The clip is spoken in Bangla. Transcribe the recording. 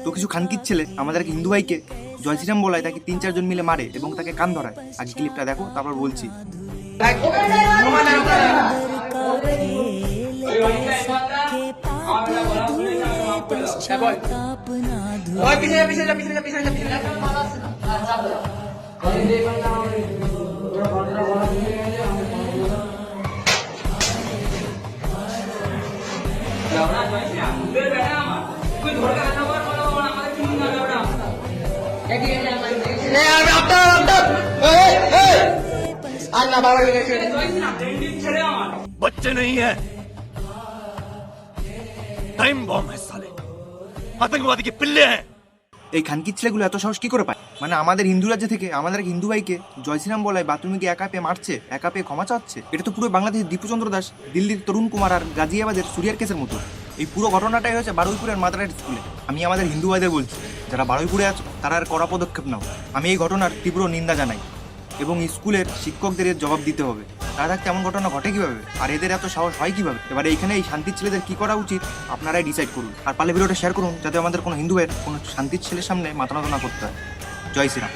তো কিছু খানকির ছেলে আমাদের এক হিন্দু ভাইকে জয় শ্রীরাম বলায় তাকে 3-4 জন মিলে মারে এবং তাকে কান ধরায়। আগে ক্লিপটা দেখো, তারপর বলছি। बच्चे नहीं है, टाइम बॉम्ब है साले, आतंकवादी के पिल्ले हैं। এই খানকির ছেলেগুলো এত সাহস কি করে পায়? মানে আমাদের হিন্দু রাজ্য থেকে আমাদের এক হিন্দু ভাইকে জয় শ্রীরাম বলায় বাথরুমে গিয়ে একা পেয়ে মারছে, একা পেয়ে ক্ষমা চাচ্ছে। এটা তো পুরো বাংলাদেশের দীপুচন্দ্র দাস, দিল্লির তরুণ কুমার আর গাজিয়াবাদের সুরিয়ার কেসের মতো। এই পুরো ঘটনাটাই হয়েছে বারুইপুরের মাদারহাট স্কুলে। আমি আমাদের হিন্দু ভাইদের বলছি, যারা বারুইপুরে আছো তারা আর কড়া পদক্ষেপ নাও। আমি এই ঘটনার তীব্র নিন্দা জানাই এবং স্কুলের শিক্ষকদের এর জবাব দিতে হবে। তারা থাকতে এমন ঘটনা ঘটে কিভাবে, আর এদের এত সাহস হয় কিভাবে? এবারে এইখানে এই শান্তির ছেলেদের কি করা উচিত আপনারাই ডিসাইড করুন। আর পারলে ভিডিওটা শেয়ার করুন, যাতে আমাদের কোনো হিন্দু ভাইয়ের কোনো শান্তির ছেলের সামনে মাথা নত না করতে হয়। জয় শ্রীরাম।